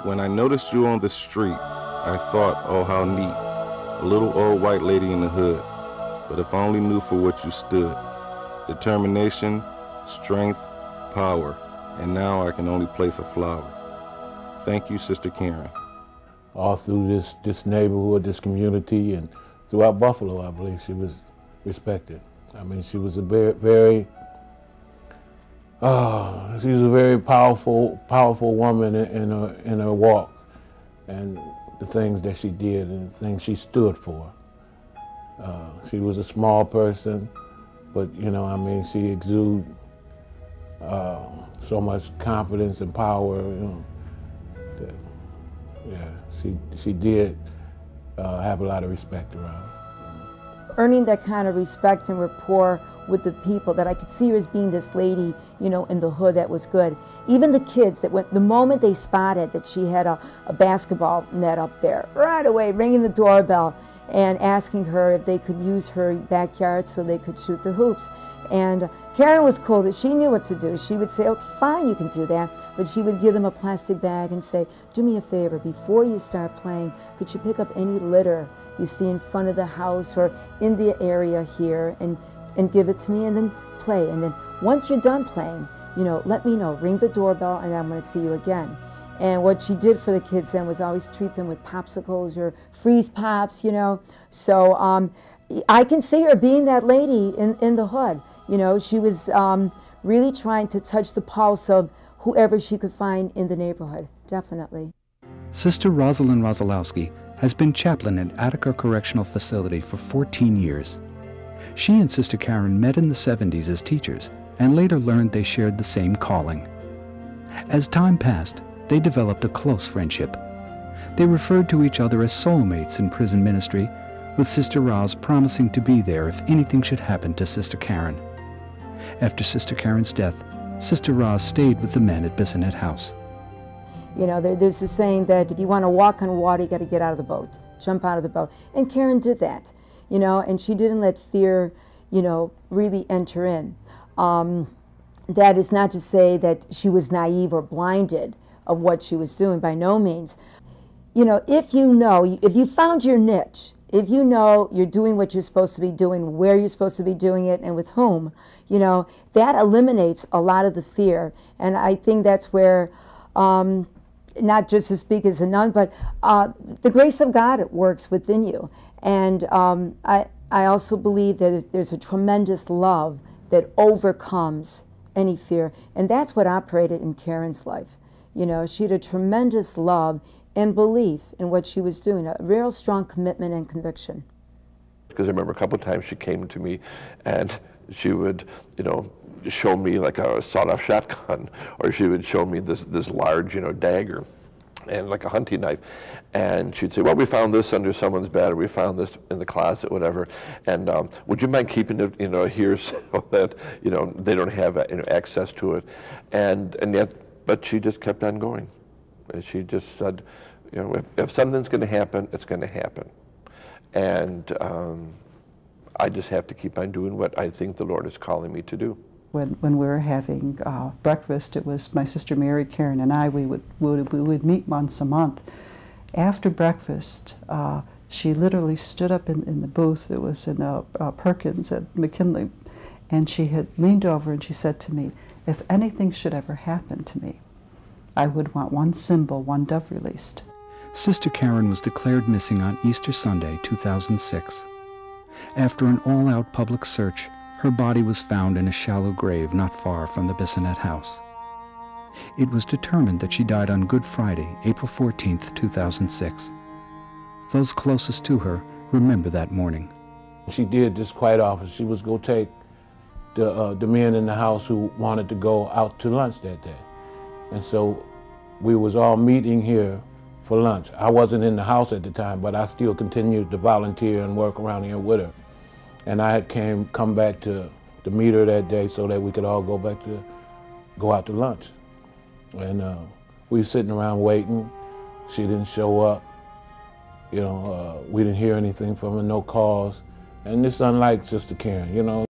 When I noticed you on the street, I thought, oh, how neat, a little old white lady in the hood. But if I only knew for what you stood, determination, strength, power, and now I can only place a flower. Thank you, Sister Karen. All through this neighborhood, this community, and throughout Buffalo, I believe she was respected. I mean, she was a very powerful woman in her walk, and the things that she did and the things she stood for. She was a small person, but you know, I mean, she exuded so much confidence and power. You know, that, yeah, she did have a lot of respect around. Earning that kind of respect and rapport with the people, that I could see her as being this lady, you know, in the hood that was good. Even the kids, that the moment they spotted that she had a basketball net up there, right away ringing the doorbell and asking her if they could use her backyard so they could shoot the hoops. And Karen was cool, that she knew what to do. She would say, okay, fine, you can do that. But she would give them a plastic bag and say, do me a favor, before you start playing, could you pick up any litter you see in front of the house or in the area here and give it to me, and then play. And then once you're done playing, you know, let me know, ring the doorbell, and I'm going to see you again. And what she did for the kids then was always treat them with popsicles or freeze pops, you know. So I can see her being that lady in the hood. You know, she was really trying to touch the pulse of whoever she could find in the neighborhood, definitely. Sister Rosalind Rosalowski has been chaplain at Attica Correctional Facility for 14 years. She and Sister Karen met in the 70s as teachers and later learned they shared the same calling. As time passed, they developed a close friendship. They referred to each other as soulmates in prison ministry, with Sister Roz promising to be there if anything should happen to Sister Karen. After Sister Karen's death, Sister Roz stayed with the men at Bissonnet House. You know, there's a saying that if you want to walk on water, you got to get out of the boat, jump out of the boat. And Karen did that, you know, and she didn't let fear, you know, really enter in. That is not to say that she was naive or blinded of what she was doing, by no means. You know, if you found your niche, if you know you're doing what you're supposed to be doing, where you're supposed to be doing it, and with whom, you know, that eliminates a lot of the fear. And I think that's where, not just to speak as a nun, but the grace of God works within you. And I also believe that there's a tremendous love that overcomes any fear. And that's what operated in Karen's life. You know, she had a tremendous love and belief in what she was doing, a real strong commitment and conviction. Because I remember a couple of times she came to me and she would, you know, show me like a sawed-off shotgun, or she would show me this large, you know, dagger and like a hunting knife, and she'd say, well, we found this under someone's bed, or we found this in the closet, whatever, and would you mind keeping it, you know, here so that, you know, they don't have, you know, access to it, and yet, but she just kept on going. And she just said, you know, if something's going to happen, it's going to happen, and I just have to keep on doing what I think the Lord is calling me to do. When we were having breakfast, it was my sister Mary, Karen, and I. We would meet once a month. After breakfast, she literally stood up in the booth. It was in Perkins at McKinley, and she had leaned over and she said to me, "If anything should ever happen to me, I would want one symbol, one dove released." Sister Karen was declared missing on Easter Sunday, 2006. After an all-out public search, her body was found in a shallow grave not far from the Bissonnet House. It was determined that she died on Good Friday, April 14th, 2006. Those closest to her remember that morning. She did this quite often. She was go take the men in the house who wanted to go out to lunch that day. And so we was all meeting here for lunch. I wasn't in the house at the time, but I still continued to volunteer and work around here with her. And I had come back to meet her that day so that we could all go out to lunch. And we were sitting around waiting. She didn't show up. You know, we didn't hear anything from her, no calls. And it's unlike Sister Karen, you know.